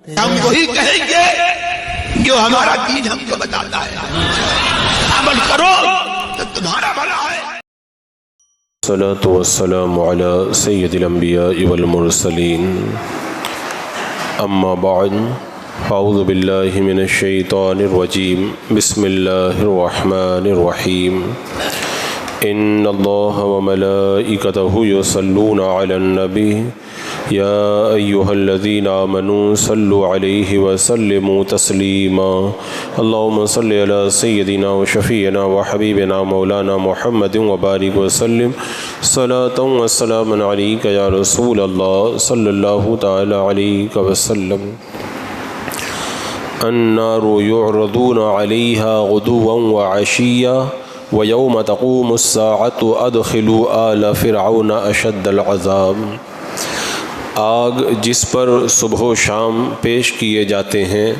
ہم وہی کہیں گے جو ہمارا دین ہم کو بتاتا ہے، عمل کرو تو تمہارا بھلا ہے۔ الصلاة والسلام على سید الانبیاء والمرسلین، اما بعد، اعوذ باللہ من الشیطان الرجیم، بسم اللہ الرحمن الرحیم۔ ان اللہ وملائکتہ یصلون علی النبی یا ایہا الذین آمنوا صلوا علیہ وسلموا تسلیما۔ اللہم صل علی سیدنا وشفیعنا وحبیبنا مولانا محمد وبارک وسلم صلاۃ وسلاما علیک یا رسول اللہ صلی اللہ تعالی علیہ وسلم۔ النار یعرضون علیہا غدوا وعشیا ویوم تقوم الساعۃ ادخلوا آل فرعون اشد العذاب۔ آگ جس پر صبح و شام پیش کیے جاتے ہیں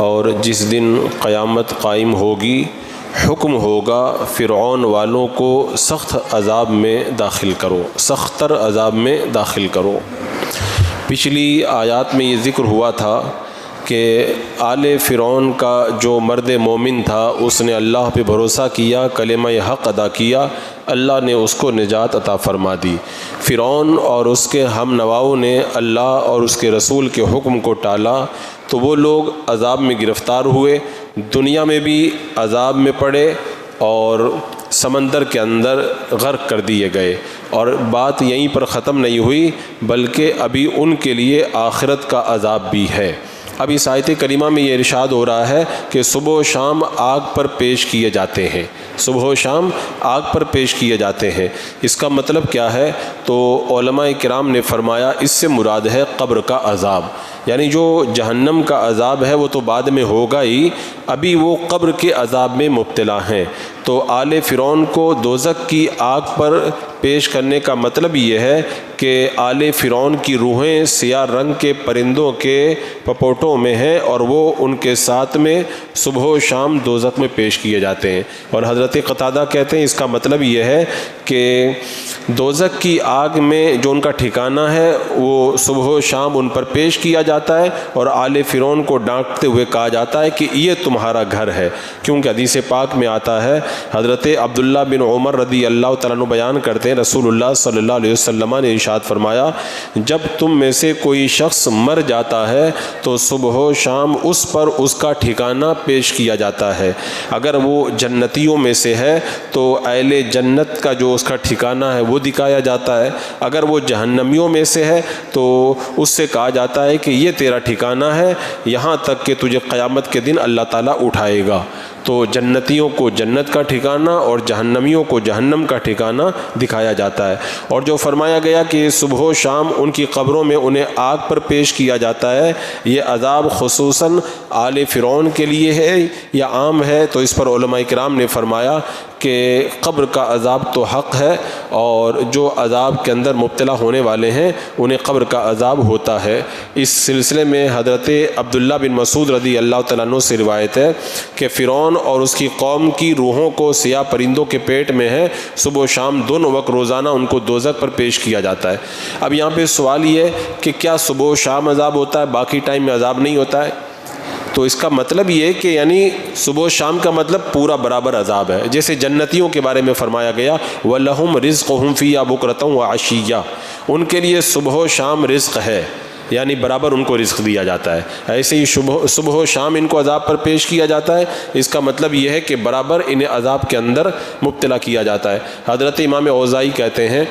اور جس دن قیامت قائم ہوگی، حکم ہوگا فرعون والوں کو سخت عذاب میں داخل کرو، سخت تر عذاب میں داخل کرو۔ پچھلی آیات میں یہ ذکر ہوا تھا کہ آل فرعون کا جو مرد مومن تھا اس نے اللہ پہ بھروسہ کیا، کلمہ حق ادا کیا، اللہ نے اس کو نجات عطا فرما دی۔ فرعون اور اس کے ہم نواؤں نے اللہ اور اس کے رسول کے حکم کو ٹالا تو وہ لوگ عذاب میں گرفتار ہوئے، دنیا میں بھی عذاب میں پڑے اور سمندر کے اندر غرق کر دیے گئے۔ اور بات یہیں پر ختم نہیں ہوئی بلکہ ابھی ان کے لیے آخرت کا عذاب بھی ہے۔ اب اس آیت کریمہ میں یہ ارشاد ہو رہا ہے کہ صبح و شام آگ پر پیش کیے جاتے ہیں، صبح و شام آگ پر پیش کیے جاتے ہیں۔ اس کا مطلب کیا ہے؟ تو علماء کرام نے فرمایا اس سے مراد ہے قبر کا عذاب، یعنی جو جہنم کا عذاب ہے وہ تو بعد میں ہوگا ہی، ابھی وہ قبر کے عذاب میں مبتلا ہیں۔ تو آل فرعون کو دوزخ کی آگ پر پیش کرنے کا مطلب یہ ہے کہ آل فرعون کی روحیں سیاہ رنگ کے پرندوں کے پپوٹوں میں ہیں اور وہ ان کے ساتھ میں صبح و شام دوزخ میں پیش کیے جاتے ہیں۔ اور حضرت قتادہ کہتے ہیں اس کا مطلب یہ ہے کہ دوزخ کی آگ میں جو ان کا ٹھکانہ ہے وہ صبح و شام ان پر پیش کیا جاتا ہے اور آل فرعون کو ڈانٹتے ہوئے کہا جاتا ہے کہ یہ تمہارا گھر ہے، کیونکہ حدیث پاک میں آتا ہے، حضرت عبداللہ بن عمر رضی اللہ تعالیٰ عنہ بیان کرتے ہیں، رسول اللہ صلی اللہ علیہ وسلم نے ارشاد فرمایا، جب تم میں سے کوئی شخص مر جاتا ہے تو صبح و شام اس پر اس کا ٹھکانہ پیش کیا جاتا ہے۔ اگر وہ جنتیوں میں سے ہے تو اہل جنت کا جو اس کا ٹھکانہ ہے وہ دکھایا جاتا ہے، اگر وہ جہنمیوں میں سے ہے تو اس سے کہا جاتا ہے کہ یہ تیرا ٹھکانہ ہے یہاں تک کہ تجھے قیامت کے دن اللہ تعالیٰ اٹھائے گا۔ تو جنتیوں کو جنت کا ٹھکانہ اور جہنمیوں کو جہنم کا ٹھکانہ دکھایا جاتا ہے۔ اور جو فرمایا گیا کہ صبح و شام ان کی قبروں میں انہیں آگ پر پیش کیا جاتا ہے، یہ عذاب خصوصاً آل فرعون کے لیے ہے یا عام ہے؟ تو اس پر علماء کرام نے فرمایا کہ قبر کا عذاب تو حق ہے اور جو عذاب کے اندر مبتلا ہونے والے ہیں انہیں قبر کا عذاب ہوتا ہے۔ اس سلسلے میں حضرت عبداللہ بن مسعود رضی اللہ تعالیٰ عنہ سے روایت ہے کہ فرعون اور اس کی قوم کی روحوں کو سیاہ پرندوں کے پیٹ میں ہے، صبح و شام دونوں وقت روزانہ ان کو دوزخ پر پیش کیا جاتا ہے۔ اب یہاں پہ سوال یہ ہے کہ کیا صبح و شام عذاب ہوتا ہے، باقی ٹائم میں عذاب نہیں ہوتا ہے؟ تو اس کا مطلب یہ ہے کہ یعنی صبح و شام کا مطلب پورا برابر عذاب ہے، جیسے جنتیوں کے بارے میں فرمایا گیا وَلَهُمْ رِزْقُهُمْ فِيهَا بُكْرَةً وَعَشِيًّا، ان کے لیے صبح و شام رزق ہے، یعنی برابر ان کو رزق دیا جاتا ہے۔ ایسے ہی صبح و شام ان کو عذاب پر پیش کیا جاتا ہے، اس کا مطلب یہ ہے کہ برابر انہیں عذاب کے اندر مبتلا کیا جاتا ہے۔ حضرت امام اوزاعی کہتے ہیں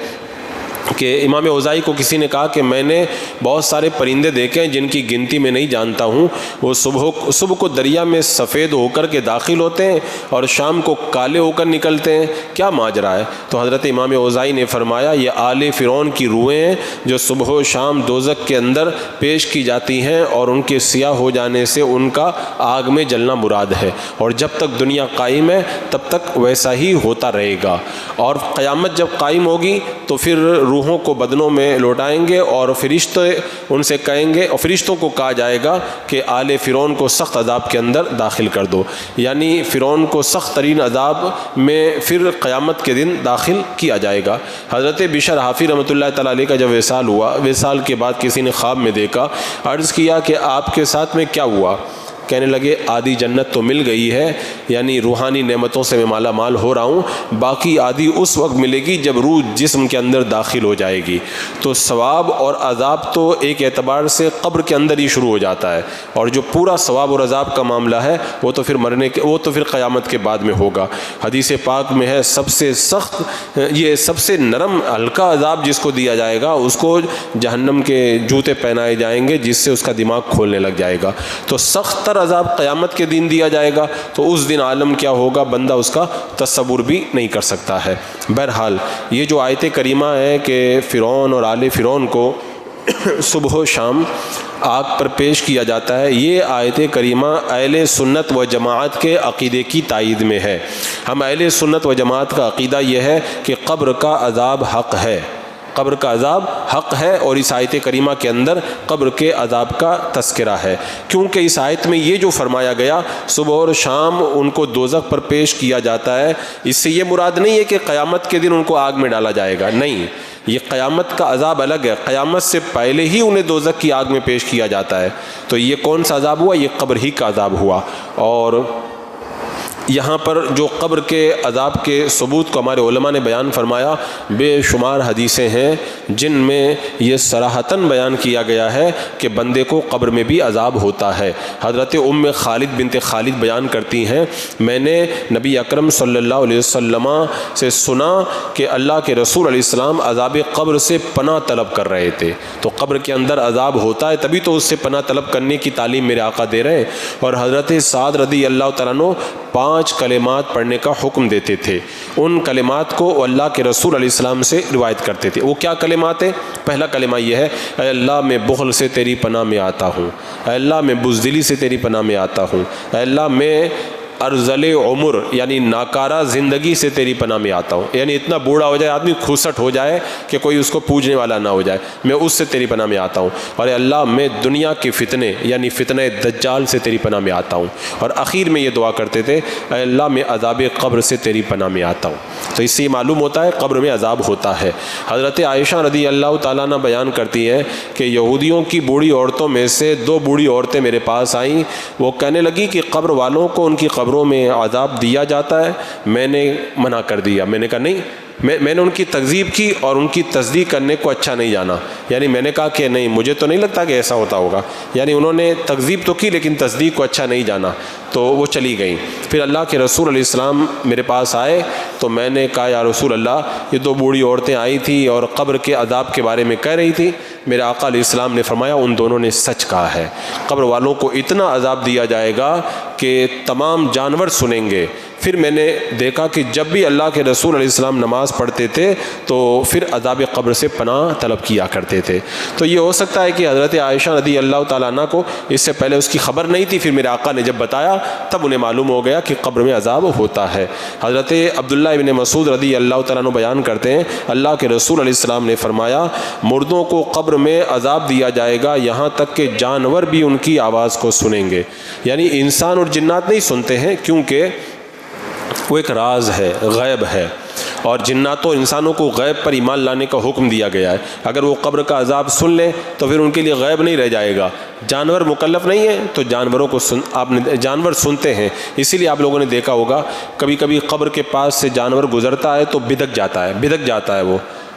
کہ امام اوزاعی کو کسی نے کہا کہ میں نے بہت سارے پرندے دیکھے ہیں جن کی گنتی میں نہیں جانتا ہوں، وہ صبح کو دریا میں سفید ہو کر کے داخل ہوتے ہیں اور شام کو کالے ہو کر نکلتے ہیں، کیا ماجرا ہے؟ تو حضرت امام اوزاعی نے فرمایا یہ آل فرعون کی روحیں ہیں جو صبح و شام دوزخ کے اندر پیش کی جاتی ہیں اور ان کے سیاہ ہو جانے سے ان کا آگ میں جلنا مراد ہے، اور جب تک دنیا قائم ہے تب تک ویسا ہی ہوتا رہے گا، اور قیامت جب قائم ہوگی تو پھر روحوں کو بدنوں میں لوٹائیں گے اور فرشتے ان سے کہیں گے، اور فرشتوں کو کہا جائے گا کہ آل فرعون کو سخت عذاب کے اندر داخل کر دو، یعنی فرعون کو سخت ترین عذاب میں پھر قیامت کے دن داخل کیا جائے گا۔ حضرت بشر حافی رحمۃ اللہ تعالیٰ علیہ کا جب وصال ہوا، وصال کے بعد کسی نے خواب میں دیکھا، عرض کیا کہ آپ کے ساتھ میں کیا ہوا؟ کہنے لگے آدھی جنت تو مل گئی ہے، یعنی روحانی نعمتوں سے میں مالا مال ہو رہا ہوں، باقی آدھی اس وقت ملے گی جب روح جسم کے اندر داخل ہو جائے گی۔ تو ثواب اور عذاب تو ایک اعتبار سے قبر کے اندر ہی شروع ہو جاتا ہے، اور جو پورا ثواب اور عذاب کا معاملہ ہے وہ تو پھر قیامت کے بعد میں ہوگا۔ حدیث پاک میں ہے سب سے سخت، یہ سب سے نرم ہلکا عذاب جس کو دیا جائے گا اس کو جہنم کے جوتے پہنائے جائیں گے، جس سے اس کا دماغ کھولنے لگ جائے گا۔ تو سخت تر عذاب قیامت کے دن دیا جائے گا، تو اس دن عالم کیا ہوگا بندہ اس کا تصور بھی نہیں کر سکتا ہے۔ بہرحال یہ جو آیت کریمہ ہے کہ فرعون اور آل فرعون کو صبح و شام آگ پر پیش کیا جاتا ہے، یہ آیت کریمہ اہل سنت و جماعت کے عقیدے کی تائید میں ہے۔ ہم اہل سنت و جماعت کا عقیدہ یہ ہے کہ قبر کا عذاب حق ہے، قبر کا عذاب حق ہے، اور اس آیت کریمہ کے اندر قبر کے عذاب کا تذکرہ ہے، کیونکہ اس آیت میں یہ جو فرمایا گیا صبح اور شام ان کو دوزخ پر پیش کیا جاتا ہے، اس سے یہ مراد نہیں ہے کہ قیامت کے دن ان کو آگ میں ڈالا جائے گا، نہیں، یہ قیامت کا عذاب الگ ہے، قیامت سے پہلے ہی انہیں دوزخ کی آگ میں پیش کیا جاتا ہے۔ تو یہ کون سا عذاب ہوا؟ یہ قبر ہی کا عذاب ہوا۔ اور یہاں پر جو قبر کے عذاب کے ثبوت کو ہمارے علماء نے بیان فرمایا، بے شمار حدیثیں ہیں جن میں یہ صراحتاً بیان کیا گیا ہے کہ بندے کو قبر میں بھی عذاب ہوتا ہے۔ حضرت خالد بنت خالد بیان کرتی ہیں، میں نے نبی اکرم صلی اللہ علیہ وسلم سے سنا کہ اللہ کے رسول علیہ السلام عذاب قبر سے پناہ طلب کر رہے تھے۔ تو قبر کے اندر عذاب ہوتا ہے، تبھی تو اس سے پناہ طلب کرنے کی تعلیم میرے آقا دے رہے ہیں۔ اور حضرت سعد رضی اللہ تعالیٰ عنہ 5 کلمات پڑھنے کا حکم دیتے تھے، ان کلمات کو اللہ کے رسول علیہ السلام سے روایت کرتے تھے۔ وہ کیا کلمات ہیں؟ پہلا کلمہ یہ ہے، اے اللہ میں بخل سے تیری پناہ میں آتا ہوں، اے اللہ میں بزدلی سے تیری پناہ میں آتا ہوں، اے اللہ میں ارذل عمر یعنی ناکارہ زندگی سے تیری پناہ میں آتا ہوں، یعنی اتنا بوڑھا ہو جائے آدمی کھوسٹ ہو جائے کہ کوئی اس کو پوجنے والا نہ ہو جائے، میں اس سے تیری پناہ میں آتا ہوں۔ اور اے اللہ میں دنیا کے فتنے یعنی فتنہ دجال سے تیری پناہ میں آتا ہوں۔ اور اخیر میں یہ دعا کرتے تھے، اے اللہ میں عذاب قبر سے تیری پناہ میں آتا ہوں۔ تو اس سے یہ معلوم ہوتا ہے قبر میں عذاب ہوتا ہے۔ حضرت عائشہ رضی اللہ تعالیٰ عنہ بیان کرتی ہیں کہ یہودیوں کی بوڑھی عورتوں میں سے 2 بوڑھی عورتیں میرے پاس آئیں، وہ کہنے لگی کہ قبر والوں کو ان کی قبروں میں عذاب دیا جاتا ہے۔ میں نے منع کر دیا، میں نے کہا نہیں، میں نے ان کی تکذیب کی اور ان کی تصدیق کرنے کو اچھا نہیں جانا، یعنی میں نے کہا کہ نہیں، مجھے تو نہیں لگتا کہ ایسا ہوتا ہوگا، یعنی انہوں نے تکذیب تو کی لیکن تصدیق کو اچھا نہیں جانا، تو وہ چلی گئیں۔ پھر اللہ کے رسول علیہ السلام میرے پاس آئے تو میں نے کہا یا رسول اللہ، یہ 2 بوڑھی عورتیں آئی تھیں اور قبر کے عذاب کے بارے میں کہہ رہی تھی۔ میرے آقا علیہ السلام نے فرمایا ان دونوں نے سچ کہا ہے، قبر والوں کو اتنا عذاب دیا جائے گا کہ تمام جانور سنیں گے۔ پھر میں نے دیکھا کہ جب بھی اللہ کے رسول علیہ السلام نماز پڑھتے تھے تو پھر عذاب قبر سے پناہ طلب کیا کرتے تھے۔ تو یہ ہو سکتا ہے کہ حضرت عائشہ رضی اللہ تعالیٰ عنہ کو اس سے پہلے اس کی خبر نہیں تھی، پھر میرے آقا نے جب بتایا تب انہیں معلوم ہو گیا کہ قبر میں عذاب ہوتا ہے۔ حضرت عبداللہ ابن مسعود رضی اللہ تعالیٰ عنہ بیان کرتے ہیں، اللہ کے رسول علیہ السلام نے فرمایا مردوں کو قبر میں عذاب دیا جائے گا یہاں تک کہ جانور بھی ان کی آواز کو سنیں گے، یعنی انسان اور جنات نہیں سنتے ہیں کیونکہ وہ ایک راز ہے، غیب ہے، اور جناتوں انسانوں کو غیب پر ایمان لانے کا حکم دیا گیا ہے۔ اگر وہ قبر کا عذاب سن لیں تو پھر ان کے لیے غیب نہیں رہ جائے گا۔ جانور مکلف نہیں ہیں تو جانوروں کو جانور سنتے ہیں، اسی لیے آپ لوگوں نے دیکھا ہوگا کبھی کبھی قبر کے پاس سے جانور گزرتا ہے تو بدک جاتا ہے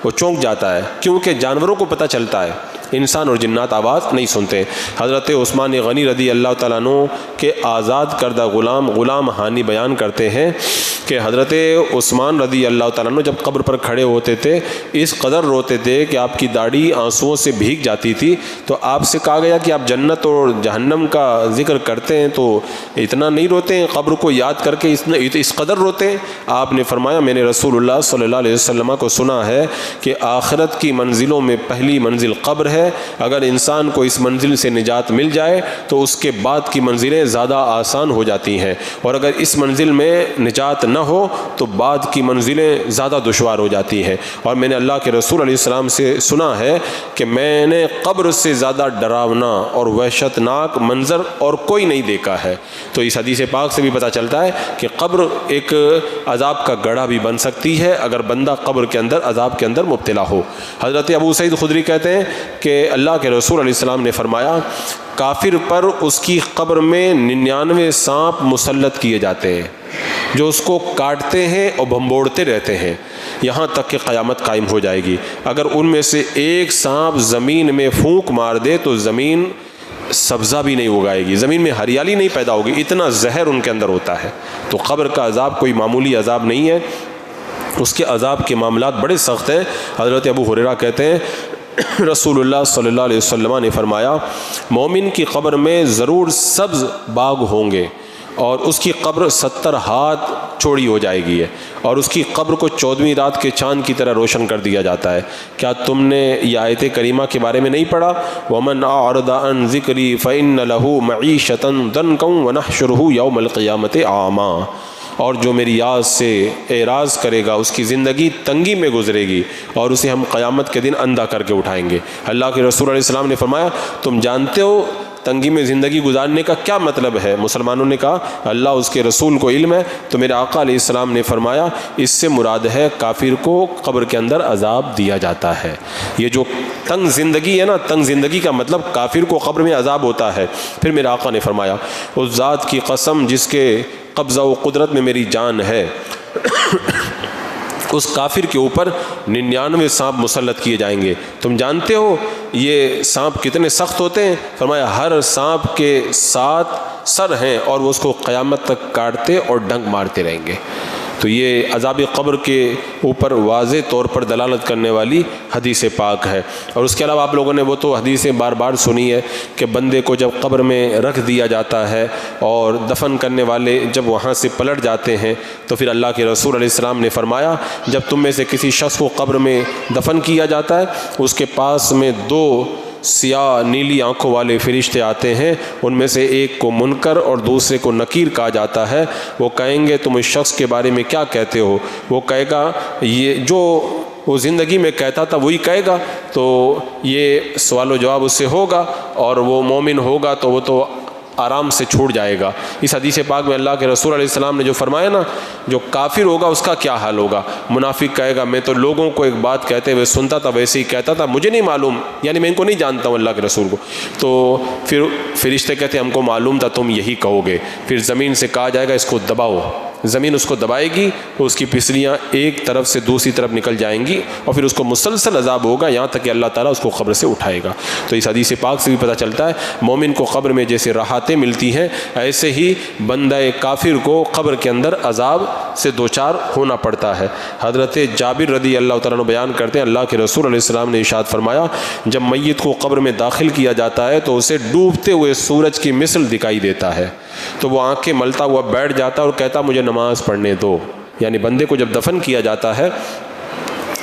وہ چونک جاتا ہے، کیونکہ جانوروں کو پتہ چلتا ہے، انسان اور جنات آواز نہیں سنتے۔ حضرت عثمان غنی رضی اللہ تعالیٰ عنہ کے آزاد کردہ غلام ہانی بیان کرتے ہیں کہ حضرت عثمان رضی اللہ تعالیٰ عنہ جب قبر پر کھڑے ہوتے تھے اس قدر روتے تھے کہ آپ کی داڑھی آنسوؤں سے بھیگ جاتی تھی، تو آپ سے کہا گیا کہ آپ جنت اور جہنم کا ذکر کرتے ہیں تو اتنا نہیں روتے ہیں، قبر کو یاد کر کے اس قدر روتے ہیں؟ آپ نے فرمایا میں نے رسول اللہ صلی اللہ علیہ وسلم کو سنا ہے کہ آخرت کی منزلوں میں پہلی منزل قبر ہے ہے اگر انسان کو اس منزل سے نجات مل جائے تو اس کے بعد کی منزلیں زیادہ آسان ہو جاتی ہیں، اور اگر اس منزل میں نجات نہ ہو تو بعد کی منزلیں زیادہ دشوار ہو جاتی ہیں۔ اور میں نے اللہ کے رسول علیہ السلام سے سنا ہے کہ میں نے قبر سے زیادہ ڈراونا اور وحشتناک منظر اور کوئی نہیں دیکھا ہے۔ تو اس حدیث پاک سے بھی پتہ چلتا ہے کہ قبر ایک عذاب کا گڑھا بھی بن سکتی ہے اگر بندہ قبر کے اندر عذاب کے اندر مبتلا ہو۔ حضرت ابو سعید خدری کہتے ہیں کہ اللہ کے رسول علیہ السلام نے فرمایا کافر پر اس کی قبر میں 99 سانپ مسلط کیے جاتے ہیں جو اس کو کاٹتے ہیں اور بھنبوڑتے رہتے ہیں یہاں تک کہ قیامت قائم ہو جائے گی۔ اگر ان میں سے ایک سانپ زمین میں پھونک مار دے تو زمین سبزہ بھی نہیں اگائے گی، زمین میں ہریالی نہیں پیدا ہوگی، اتنا زہر ان کے اندر ہوتا ہے۔ تو قبر کا عذاب کوئی معمولی عذاب نہیں ہے، اس کے عذاب کے معاملات بڑے سخت ہیں۔ حضرت ابو ہریرہ کہتے ہیں رسول اللہ صلی اللہ علیہ وسلم نے فرمایا مومن کی قبر میں ضرور سبز باغ ہوں گے اور اس کی قبر 70 ہاتھ چوڑی ہو جائے گی اور اس کی قبر کو 14ویں رات کے چاند کی طرح روشن کر دیا جاتا ہے۔ کیا تم نے یہ آیت کریمہ کے بارے میں نہیں پڑھا؟ وَمَنْ أَعْرَضَ عَنْ ذِكْرِي فَإِنَّ لَهُ مَعِيشَةً ضَنْكًا وَنَحْشُرُهُ يَوْمَ الْقِيَامَةِ أَعْمَىٰ، اور جو میری یاد سے اعراض کرے گا اس کی زندگی تنگی میں گزرے گی اور اسے ہم قیامت کے دن اندھا کر کے اٹھائیں گے۔ اللہ کے رسول علیہ السلام نے فرمایا تم جانتے ہو تنگی میں زندگی گزارنے کا کیا مطلب ہے؟ مسلمانوں نے کہا اللہ اس کے رسول کو علم ہے۔ تو میرے آقا علیہ السلام نے فرمایا اس سے مراد ہے کافر کو قبر کے اندر عذاب دیا جاتا ہے۔ یہ جو تنگ زندگی ہے نا، تنگ زندگی کا مطلب کافر کو قبر میں عذاب ہوتا ہے۔ پھر میرے آقا نے فرمایا اس ذات کی قسم جس کے قبضہ و قدرت میں میری جان ہے اس کافر کے اوپر 99 سانپ مسلط کیے جائیں گے۔ تم جانتے ہو یہ سانپ کتنے سخت ہوتے ہیں؟ فرمایا ہر سانپ کے 7 سر ہیں اور وہ اس کو قیامت تک کاٹتے اور ڈنک مارتے رہیں گے۔ تو یہ عذاب قبر کے اوپر واضح طور پر دلالت کرنے والی حدیث پاک ہے۔ اور اس کے علاوہ آپ لوگوں نے وہ تو حدیثیں بار بار سنی ہے کہ بندے کو جب قبر میں رکھ دیا جاتا ہے اور دفن کرنے والے جب وہاں سے پلٹ جاتے ہیں تو پھر اللہ کے رسول علیہ السلام نے فرمایا جب تم میں سے کسی شخص کو قبر میں دفن کیا جاتا ہے اس کے پاس میں 2 سیاہ نیلی آنکھوں والے فرشتے آتے ہیں، ان میں سے ایک کو منکر اور دوسرے کو نکیر کہا جاتا ہے۔ وہ کہیں گے تم اس شخص کے بارے میں کیا کہتے ہو؟ وہ کہے گا یہ جو وہ زندگی میں کہتا تھا وہی کہے گا۔ تو یہ سوال و جواب اس سے ہوگا اور وہ مومن ہوگا تو وہ تو آرام سے چھوٹ جائے گا۔ اس حدیث پاک میں اللہ کے رسول علیہ السلام نے جو فرمایا نا جو کافر ہوگا اس کا کیا حال ہوگا؟ منافق کہے گا میں تو لوگوں کو ایک بات کہتے ہوئے سنتا تھا ویسے ہی کہتا تھا، مجھے نہیں معلوم، یعنی میں ان کو نہیں جانتا ہوں اللہ کے رسول کو۔ تو پھر فرشتے کہتے ہیں ہم کو معلوم تھا تم یہی کہو گے۔ پھر زمین سے کہا جائے گا اس کو دباؤ، زمین اس کو دبائے گی تو اس کی پسلیاں ایک طرف سے دوسری طرف نکل جائیں گی اور پھر اس کو مسلسل عذاب ہوگا یہاں تک کہ اللہ تعالیٰ اس کو قبر سے اٹھائے گا۔ تو اس حدیث پاک سے بھی پتہ چلتا ہے مومن کو قبر میں جیسے راحتیں ملتی ہیں ایسے ہی بندہ کافر کو قبر کے اندر عذاب سے دوچار ہونا پڑتا ہے۔ حضرت جابر رضی اللہ تعالیٰ عنہ بیان کرتے ہیں اللہ کے رسول علیہ السلام نے ارشاد فرمایا جب میت کو قبر میں داخل کیا جاتا ہے تو اسے ڈوبتے ہوئے سورج کی مثل دکھائی دیتا ہے، تو وہ آنکھیں ملتا ہوا بیٹھ جاتا ہے اور کہتا مجھے نماز پڑھنے دو۔ یعنی بندے کو جب دفن کیا جاتا ہے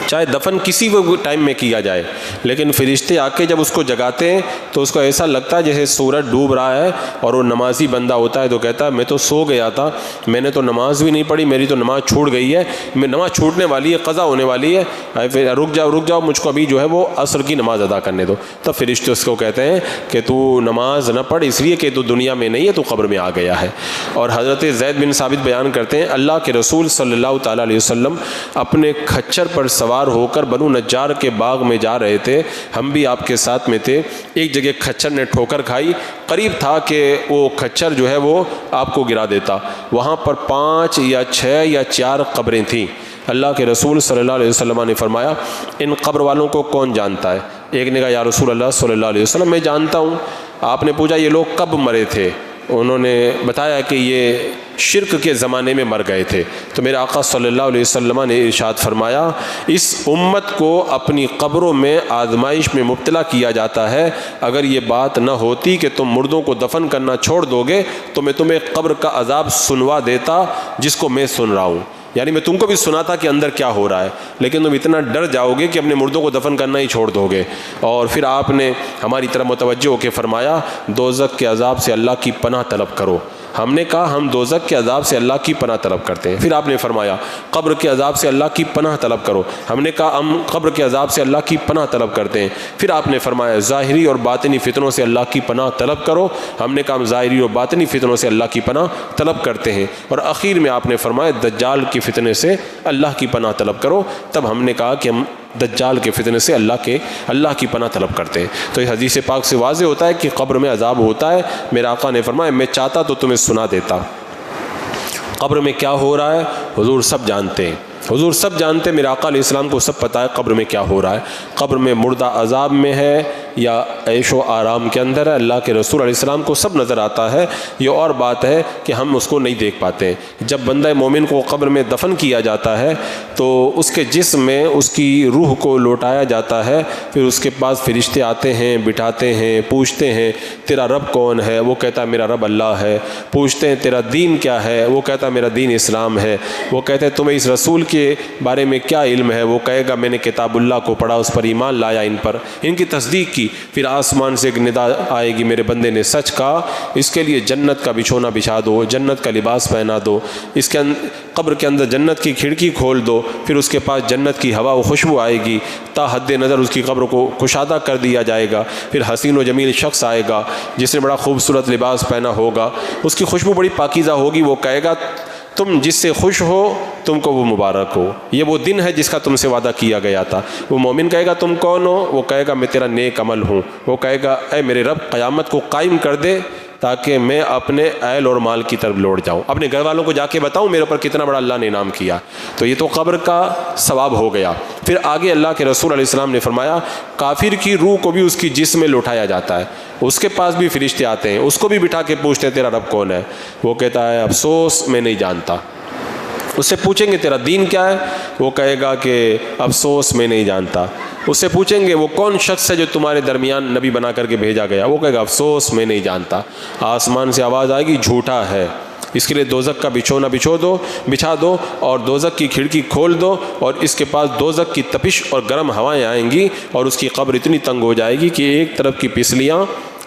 چاہے دفن کسی بھی ٹائم میں کیا جائے لیکن فرشتے آ کے جب اس کو جگاتے ہیں تو اس کو ایسا لگتا ہے جیسے سورج ڈوب رہا ہے اور وہ نمازی بندہ ہوتا ہے تو کہتا ہے میں تو سو گیا تھا، میں نے تو نماز بھی نہیں پڑھی، میری تو نماز چھوٹ گئی ہے، میں نماز چھوٹنے والی ہے، قضا ہونے والی ہے، پھر رک جاؤ مجھ کو ابھی جو ہے وہ عصر کی نماز ادا کرنے دو۔ تب فرشتے اس کو کہتے ہیں کہ تو نماز نہ پڑھ اس لیے کہ تو دنیا میں نہیں ہے، تو قبر میں آ گیا ہے۔ اور حضرت زید بن ثابت بیان کرتے ہیں اللہ کے رسول صلی اللہ تعالیٰ علیہ وسلم اپنے کھچر پر سوار ہو کر بنو نجار کے باغ میں جا رہے تھے، ہم بھی آپ کے ساتھ میں تھے۔ ایک جگہ کھچر نے ٹھوکر کھائی، قریب تھا کہ وہ کھچر جو ہے وہ آپ کو گرا دیتا۔ وہاں پر 5 یا 6 یا 4 قبریں تھیں۔ اللہ کے رسول صلی اللہ علیہ وسلم نے فرمایا ان قبر والوں کو کون جانتا ہے؟ ایک نے کہا یا رسول اللہ صلی اللہ علیہ وسلم میں جانتا ہوں۔ آپ نے پوچھا یہ لوگ کب مرے تھے؟ انہوں نے بتایا کہ یہ شرک کے زمانے میں مر گئے تھے۔ تو میرے آقا صلی اللہ علیہ وسلم نے ارشاد فرمایا اس امت کو اپنی قبروں میں آزمائش میں مبتلا کیا جاتا ہے، اگر یہ بات نہ ہوتی کہ تم مردوں کو دفن کرنا چھوڑ دو گے تو میں تمہیں قبر کا عذاب سنوا دیتا جس کو میں سن رہا ہوں۔ یعنی میں تم کو بھی سناتا کہ اندر کیا ہو رہا ہے، لیکن تم اتنا ڈر جاؤ گے کہ اپنے مردوں کو دفن کرنا ہی چھوڑ دو گے۔ اور پھر آپ نے ہماری طرف متوجہ ہو کے فرمایا دوزخ کے عذاب سے اللہ کی پناہ طلب کرو۔ ہم نے کہا ہم دوزخ کے عذاب سے اللہ کی پناہ طلب کرتے ہیں۔ پھر آپ نے فرمایا قبر کے عذاب سے اللہ کی پناہ طلب کرو۔ ہم نے کہا ہم قبر کے عذاب سے اللہ کی پناہ طلب کرتے ہیں۔ پھر آپ نے فرمایا ظاہری اور باطنی فتنوں سے اللہ کی پناہ طلب کرو۔ ہم نے کہا ہم ظاہری اور باطنی فتنوں سے اللہ کی پناہ طلب کرتے ہیں۔ اور اخیر میں آپ نے فرمایا دجال کی فتنے سے اللہ کی پناہ طلب کرو۔ تب ہم نے کہا کہ ہم دجال کے فتنے سے اللہ کی پناہ طلب کرتے ہیں۔ تو اس حدیث پاک سے واضح ہوتا ہے کہ قبر میں عذاب ہوتا ہے۔ میرے آقا نے فرمایا میں چاہتا تو تمہیں سنا دیتا۔ قبر میں کیا ہو رہا ہے حضور سب جانتے ہیں، حضور سب جانتے ہیں، میرے آقا علیہ السلام کو سب پتہ ہے قبر میں کیا ہو رہا ہے۔ قبر میں مردہ عذاب میں ہے یا عیش و آرام کے اندر ہے، اللہ کے رسول علیہ السلام کو سب نظر آتا ہے۔ یہ اور بات ہے کہ ہم اس کو نہیں دیکھ پاتے۔ جب بندہ مومن کو قبر میں دفن کیا جاتا ہے تو اس کے جسم میں اس کی روح کو لوٹایا جاتا ہے، پھر اس کے پاس فرشتے آتے ہیں، بٹھاتے ہیں، پوچھتے ہیں تیرا رب کون ہے، وہ کہتا ہے میرا رب اللہ ہے۔ پوچھتے ہیں تیرا دین کیا ہے، وہ کہتا ہے میرا دین اسلام ہے۔ وہ کہتے ہیں تمہیں اس رسول کے بارے میں کیا علم ہے، وہ کہے گا میں نے کتاب اللہ کو پڑھا، اس پر ایمان لایا، ان کی تصدیق کی۔ پھر آسمان سے ایک ندا آئے گی میرے بندے نے سچ کہا، اس کے لیے جنت کا بچھونا بچھا دو، جنت کا لباس پہنا دو، اس کے قبر کے اندر جنت کی کھڑکی کھول دو، پھر اس کے پاس جنت کی ہوا و خوشبو آئے گی، تا حد نظر اس کی قبر کو کشادہ کر دیا جائے گا۔ پھر حسین و جمیل شخص آئے گا جس نے بڑا خوبصورت لباس پہنا ہوگا، اس کی خوشبو بڑی پاکیزہ ہوگی، وہ کہے گا تم جس سے خوش ہو تم کو وہ مبارک ہو، یہ وہ دن ہے جس کا تم سے وعدہ کیا گیا تھا۔ وہ مومن کہے گا تم کون ہو، وہ کہے گا میں تیرا نیک عمل ہوں۔ وہ کہے گا اے میرے رب قیامت کو قائم کر دے تاکہ میں اپنے اہل اور مال کی طرف لوٹ جاؤں، اپنے گھر والوں کو جا کے بتاؤں میرے اوپر کتنا بڑا اللہ نے انعام کیا۔ تو یہ تو قبر کا ثواب ہو گیا۔ پھر آگے اللہ کے رسول علیہ السلام نے فرمایا کافر کی روح کو بھی اس کی جسم میں لوٹایا جاتا ہے، اس کے پاس بھی فرشتے آتے ہیں، اس کو بھی بٹھا کے پوچھتے ہیں تیرا رب کون ہے، وہ کہتا ہے افسوس میں نہیں جانتا۔ اس سے پوچھیں گے تیرا دین کیا ہے، وہ کہے گا کہ افسوس میں نہیں جانتا۔ اس سے پوچھیں گے وہ کون شخص ہے جو تمہارے درمیان نبی بنا کر کے بھیجا گیا، وہ کہے گا افسوس میں نہیں جانتا۔ آسمان سے آواز آئے گی جھوٹا ہے، اس کے لیے دوزخ کا بچھونا بچھا دو اور دوزخ کی کھڑکی کھول دو، اور اس کے پاس دوزخ کی تپش اور گرم ہوائیں آئیں گی، اور اس کی قبر اتنی تنگ ہو جائے گی کہ ایک طرف کی پسلیاں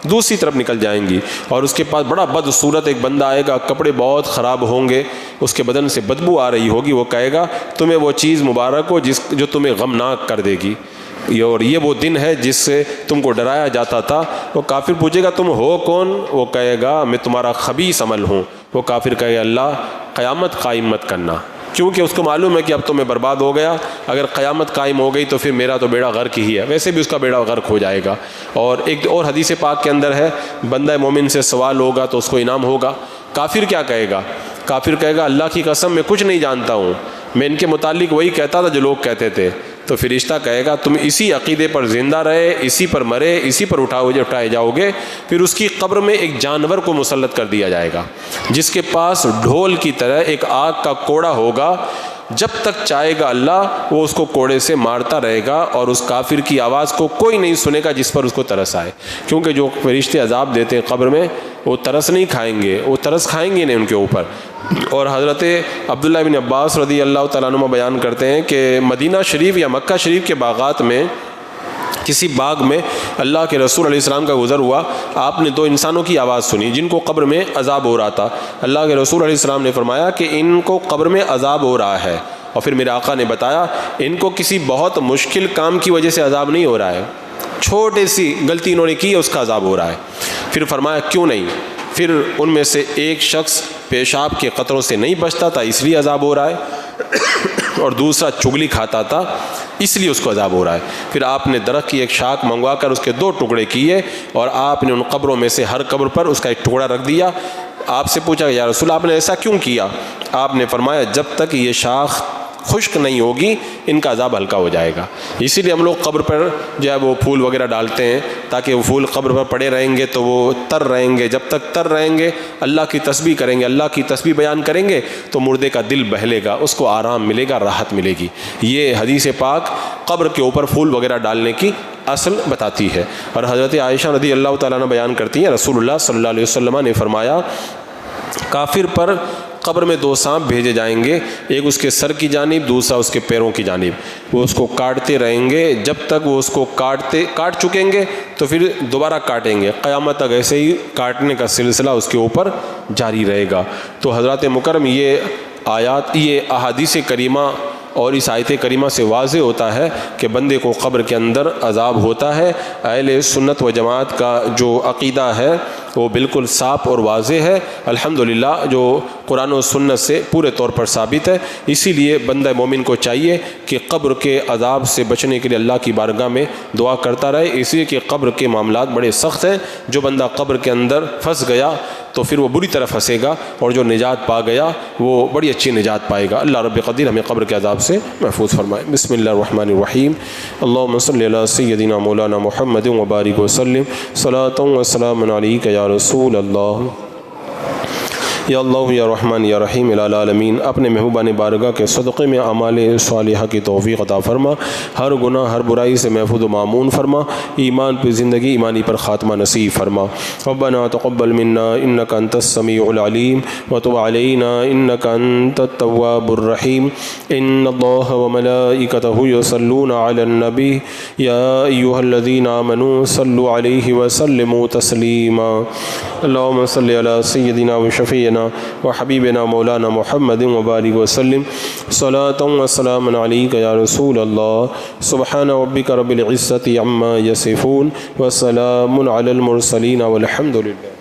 دوسری طرف نکل جائیں گی، اور اس کے پاس بڑا بدصورت ایک بندہ آئے گا، کپڑے بہت خراب ہوں گے، اس کے بدن سے بدبو آ رہی ہوگی، وہ کہے گا تمہیں وہ چیز مبارک ہو جو تمہیں غمناک کر دے گی، اور یہ وہ دن ہے جس سے تم کو ڈرایا جاتا تھا۔ وہ کافر پوچھے گا تم ہو کون، وہ کہے گا میں تمہارا خبیث عمل ہوں۔ وہ کافر کہے گا اللہ قیامت قائم مت کرنا، کیونکہ اس کو معلوم ہے کہ اب تو میں برباد ہو گیا، اگر قیامت قائم ہو گئی تو پھر میرا تو بیڑا غرق ہی ہے، ویسے بھی اس کا بیڑا غرق ہو جائے گا۔ اور ایک اور حدیث پاک کے اندر ہے بندہ مومن سے سوال ہوگا تو اس کو انعام ہوگا۔ کافر کیا کہے گا، کافر کہے گا اللہ کی قسم میں کچھ نہیں جانتا ہوں، میں ان کے متعلق وہی کہتا تھا جو لوگ کہتے تھے۔ تو فرشتہ کہے گا تم اسی عقیدے پر زندہ رہے، اسی پر مرے، اسی پر اٹھائے جاؤ گے۔ پھر اس کی قبر میں ایک جانور کو مسلط کر دیا جائے گا جس کے پاس ڈھول کی طرح ایک آگ کا کوڑا ہوگا، جب تک چاہے گا اللہ وہ اس کو کوڑے سے مارتا رہے گا، اور اس کافر کی آواز کو کوئی نہیں سنے گا جس پر اس کو ترس آئے، کیونکہ جو فرشتے عذاب دیتے ہیں قبر میں وہ ترس نہیں کھائیں گے، وہ ترس کھائیں گے نہیں ان کے اوپر۔ اور حضرت عبداللہ بن عباس رضی اللہ تعالیٰ عنہ بیان کرتے ہیں کہ مدینہ شریف یا مکہ شریف کے باغات میں کسی باغ میں اللہ کے رسول علیہ السلام کا گزر ہوا، آپ نے دو انسانوں کی آواز سنی جن کو قبر میں عذاب ہو رہا تھا۔ اللہ کے رسول علیہ السلام نے فرمایا کہ ان کو قبر میں عذاب ہو رہا ہے، اور پھر میرے آقا نے بتایا ان کو کسی بہت مشکل کام کی وجہ سے عذاب نہیں ہو رہا ہے، چھوٹی سی غلطی انہوں نے کی ہے اس کا عذاب ہو رہا ہے۔ پھر فرمایا کیوں نہیں، پھر ان میں سے ایک شخص پیشاب کے قطروں سے نہیں بچتا تھا اس لیے عذاب ہو رہا ہے، اور دوسرا چگلی کھاتا تھا اس لیے اس کو عذاب ہو رہا ہے۔ پھر آپ نے درخت کی ایک شاخ منگوا کر اس کے 2 ٹکڑے کیے، اور آپ نے ان قبروں میں سے ہر قبر پر اس کا ایک ٹکڑا رکھ دیا۔ آپ سے پوچھا یا رسول آپ نے ایسا کیوں کیا؟ آپ نے فرمایا جب تک یہ شاخ خشک نہیں ہوگی ان کا عذاب ہلکا ہو جائے گا۔ اسی لیے ہم لوگ قبر پر جو ہے وہ پھول وغیرہ ڈالتے ہیں تاکہ وہ پھول قبر پر پڑے رہیں گے تو وہ تر رہیں گے، جب تک تر رہیں گے اللہ کی تسبیح کریں گے، اللہ کی تسبیح بیان کریں گے تو مردے کا دل بہلے گا، اس کو آرام ملے گا، راحت ملے گی۔ یہ حدیث پاک قبر کے اوپر پھول وغیرہ ڈالنے کی اصل بتاتی ہے۔ اور حضرت عائشہ رضی اللہ تعالیٰ عنہ بیان کرتی ہیں رسول اللہ صلی اللہ علیہ وسلم نے فرمایا کافر پر قبر میں 2 سانپ بھیجے جائیں گے، ایک اس کے سر کی جانب، دوسرا اس کے پیروں کی جانب۔ وہ اس کو کاٹتے رہیں گے جب تک وہ اس کو کاٹ چکیں گے تو پھر دوبارہ کاٹیں گے، قیامت تک ایسے ہی کاٹنے کا سلسلہ اس کے اوپر جاری رہے گا۔ تو حضرات مکرم، یہ آیات، یہ احادیث کریمہ اور اس آیت کریمہ سے واضح ہوتا ہے کہ بندے کو قبر کے اندر عذاب ہوتا ہے۔ اہل سنت و جماعت کا جو عقیدہ ہے وہ بالکل صاف اور واضح ہے، الحمدللہ، جو قرآن و سنت سے پورے طور پر ثابت ہے۔ اسی لیے بندہ مومن کو چاہیے کہ قبر کے عذاب سے بچنے کے لیے اللہ کی بارگاہ میں دعا کرتا رہے، اس لیے کہ قبر کے معاملات بڑے سخت ہیں۔ جو بندہ قبر کے اندر پھنس گیا تو پھر وہ بری طرح پھنسے گا، اور جو نجات پا گیا وہ بڑی اچھی نجات پائے گا۔ اللہ رب قدیر ہمیں قبر کے عذاب سے محفوظ فرمائے۔ بسم اللہ الرحمن الرحیم۔ اللہم صلی علی سیدنا مولانا محمد وبارک وسلم، صلاۃ و سلام علیک یا رسول اللہ۔ یا اللہ یا رحمان یا رحیم العالمین، اپنے محبوبان بارگاہ کے صدقے میں اعمال صالحہ کی توفیق عطا فرما، ہر گناہ ہر برائی سے محفوظ و معمون فرما، ایمان پہ زندگی، ایمانی پر خاتمہ نصیب فرما۔ ربنا تقبل منا انک انت السمیع العلیم وتب علینا انک انت التواب الرحیم۔ ان اللہ وملائکتہ یصلون علی النبی یا ایھا الذین آمنوا صلوا علیہ وسلموا تسلیما۔ اللہم صلی علی سیدنا وشفیعنا وحبیبنا مولانا محمد وبارک وسلم، صلاۃ و سلام علیک یا رسول اللہ۔ سبحان ربک رب العزۃ عما یصفون وسلام علی المرسلین والحمد للہ۔